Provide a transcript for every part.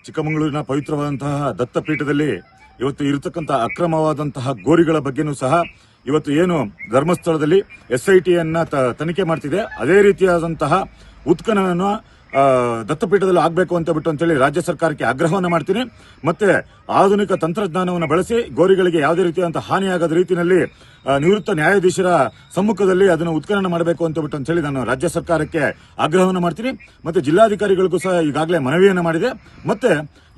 ಚಿಕ್ಕಮಗಳೂರಿನ ಪವಿತ್ರವಾದಂತಹ ದತ್ತಪೀಠದಲ್ಲಿ ಇವತ್ತು ಇರತಕ್ಕಂತ ಅಕ್ರಮವಾದಂತಹ ಗೋರಿಗಳ ಬಗ್ಗೆನೂ ಸಹ ಇವತ್ತು ಏನು ಧರ್ಮಸ್ಥಳದಲ್ಲಿ SITಯನ್ನ ತನಿಖೆ ಮಾಡ್ತಿದೆ ಅದೇ ರೀತಿಯಾದಂತಹ ಉತ್ಖನನ ದತ್ತಪೀಠದಲ್ಲಿ ಆಗಬೇಕು ಅಂತ ಹೇಳಿ ರಾಜ್ಯ ಸರ್ಕಾರಕ್ಕೆ ಆಗ್ರಹವನ್ನು ಮಾಡ್ತೀನಿ. ಮತ್ತೆ ಆಧುನಿಕ ತಂತ್ರಜ್ಞಾನವನ್ನು ಬಳಸಿ ಗೋರಿಗಳಿಗೆ ಯಾವುದೇ ರೀತಿಯಾದಂತಹ ಹಾನಿಯಾಗದ ರೀತಿಯಲ್ಲಿ ನಿವೃತ್ತ ನ್ಯಾಯಾಧೀಶರ ಸಮ್ಮುಖದಲ್ಲಿ ಅದನ್ನು ಉತ್ಖನನ ಮಾಡಬೇಕು ಅಂತ ಹೇಳಿ ನಾನು ರಾಜ್ಯ ಸರ್ಕಾರಕ್ಕೆ ಆಗ್ರಹವನ್ನು ಮಾಡ್ತೀನಿ. ಮತ್ತೆ ಜಿಲ್ಲಾಧಿಕಾರಿಗಳಿಗೂ ಸಹ ಈಗಾಗಲೇ ಮನವಿಯನ್ನು ಮಾಡಿದೆ. ಮತ್ತೆ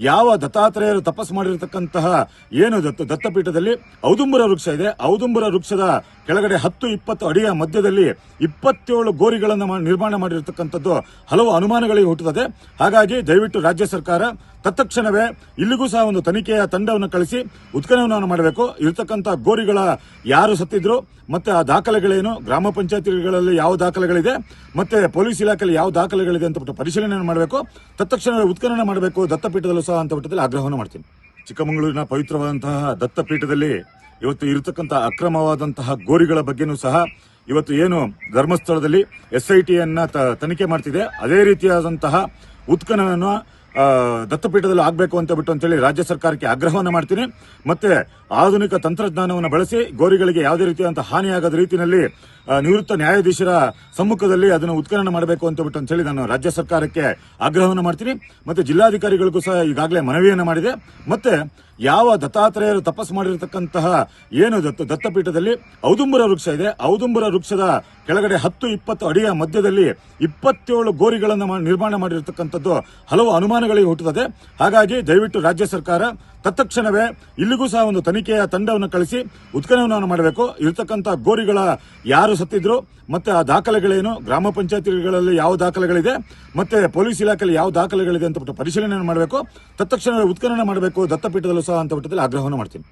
ಯಾವ ದತ್ತಾತ್ರೇಯರು ತಪಸ್ಸು ಮಾಡಿರತಕ್ಕಂತಹ ಏನು ದತ್ತಪೀಠದಲ್ಲಿ ಔದುಂಬರ ವೃಕ್ಷ ಇದೆ, ಔದುಂಬರ ವೃಕ್ಷದ ಕೆಳಗಡೆ 10-20 ಅಡಿಯ ಮಧ್ಯದಲ್ಲಿ 27 ಗೋರಿಗಳನ್ನು ನಿರ್ಮಾಣ ಮಾಡಿರತಕ್ಕಂಥದ್ದು ಹಲವು ಅನುಮಾನಗಳಿಗೆ ಹುಟ್ಟುತ್ತದೆ. ಹಾಗಾಗಿ ದಯವಿಟ್ಟು ರಾಜ್ಯ ಸರ್ಕಾರ ತತ್ಕ್ಷಣವೇ ಇಲ್ಲಿಗೂ ಸಹ ಒಂದು ತನಿಖೆಯ ತಂಡವನ್ನು ಕಳಿಸಿ ಉತ್ಖನನವನ್ನು ಮಾಡಬೇಕು. ಇರತಕ್ಕಂಥ ಗೋರಿಗಳ ಯಾರು ಸತ್ತಿದ್ರು ಮತ್ತೆ ಆ ದಾಖಲೆಗಳೇನು, ಗ್ರಾಮ ಪಂಚಾಯತಿಗಳಲ್ಲಿ ಯಾವ ದಾಖಲೆಗಳಿದೆ, ಮತ್ತೆ ಪೊಲೀಸ್ ಇಲಾಖೆಯಲ್ಲಿ ಯಾವ ದಾಖಲೆಗಳಿದೆ ಅಂತ ಪರಿಶೀಲನೆ ಮಾಡಬೇಕು. ತತ್ಕ್ಷಣವೇ ಉತ್ಖನನ ಮಾಡಬೇಕು ದತ್ತಪೀಠದಲ್ಲೂ ಸಹ ಅಂತ ಆಗ್ರಹವನ್ನು ಮಾಡ್ತೀನಿ. ಚಿಕ್ಕಮಗಳೂರಿನ ಪವಿತ್ರವಾದಂತಹ ದತ್ತಪೀಠದಲ್ಲಿ ಇವತ್ತು ಇರತಕ್ಕಂತ ಅಕ್ರಮವಾದಂತಹ ಗೋರಿಗಳ ಬಗ್ಗೆನೂ ಸಹ ಇವತ್ತು ಏನು ಧರ್ಮಸ್ಥಳದಲ್ಲಿ SITಯನ್ನ ತನಿಖೆ ಮಾಡ್ತಿದೆ ಅದೇ ರೀತಿಯಾದಂತಹ ಉತ್ಖನನ ದತ್ತಪೀಠದಲ್ಲಿ ಆಗಬೇಕು ಅಂತ ಹೇಳಿ ರಾಜ್ಯ ಸರ್ಕಾರಕ್ಕೆ ಆಗ್ರಹವನ್ನು ಮಾಡ್ತೀನಿ. ಮತ್ತೆ ಆಧುನಿಕ ತಂತ್ರಜ್ಞಾನವನ್ನು ಬಳಸಿ ಗೋರಿಗಳಿಗೆ ಯಾವುದೇ ರೀತಿಯಾದಂತಹ ಹಾನಿಯಾಗದ ರೀತಿಯಲ್ಲಿ ನಿವೃತ್ತ ನ್ಯಾಯಾಧೀಶರ ಸಮ್ಮುಖದಲ್ಲಿ ಅದನ್ನು ಉತ್ಖನನ ಮಾಡಬೇಕು ಅಂತ ಹೇಳಿ ನಾನು ರಾಜ್ಯ ಸರ್ಕಾರಕ್ಕೆ ಆಗ್ರಹವನ್ನು ಮಾಡ್ತೀನಿ. ಮತ್ತೆ ಜಿಲ್ಲಾಧಿಕಾರಿಗಳಿಗೂ ಸಹ ಈಗಾಗಲೇ ಮನವಿಯನ್ನು ಮಾಡಿದೆ. ಮತ್ತೆ ಯಾವ ದತ್ತಾತ್ರೇಯರು ತಪಸ್ಸು ಮಾಡಿರತಕ್ಕಂತಹ ಏನು ದತ್ತಪೀಠದಲ್ಲಿ ಔದುಂಬರ ವೃಕ್ಷ ಇದೆ, ಔದುಂಬರ ವೃಕ್ಷದ ಕೆಳಗಡೆ 10-20 ಅಡಿಯ ಮಧ್ಯದಲ್ಲಿ 27 ಗೋರಿಗಳನ್ನು ನಿರ್ಮಾಣ ಮಾಡಿರತಕ್ಕಂಥದ್ದು ಹಲವು ಅನುಮಾನಗಳಿಗೆ ಹುಟ್ಟುತ್ತದೆ. ಹಾಗಾಗಿ ದಯವಿಟ್ಟು ರಾಜ್ಯ ಸರ್ಕಾರ ತತ್ಕ್ಷಣವೇ ಇಲ್ಲಿಗೂ ಸಹ ಒಂದು ತನಿಖೆಯ ತಂಡವನ್ನು ಕಳಿಸಿ ಉತ್ಖನನವನ್ನು ಮಾಡಬೇಕು. ಇರತಕ್ಕಂಥ ಗೋರಿಗಳ ಯಾರು ಸತ್ತಿದ್ರು ಮತ್ತೆ ಆ ದಾಖಲೆಗಳೇನು, ಗ್ರಾಮ ಪಂಚಾಯತಿಗಳಲ್ಲಿ ಯಾವ ದಾಖಲೆಗಳಿದೆ, ಮತ್ತೆ ಪೊಲೀಸ್ ಇಲಾಖೆಯಲ್ಲಿ ಯಾವ ದಾಖಲೆಗಳಿದೆ ಅಂತ ಪರಿಶೀಲನೆ ಮಾಡಬೇಕು. ತತ್ಕ್ಷಣವೇ ಉತ್ಖನನ ಮಾಡಬೇಕು ದತ್ತಪೀಠದಲ್ಲೂ ಸಹ ಅಂತ ಆಗ್ರಹವನ್ನು ಮಾಡ್ತೀನಿ.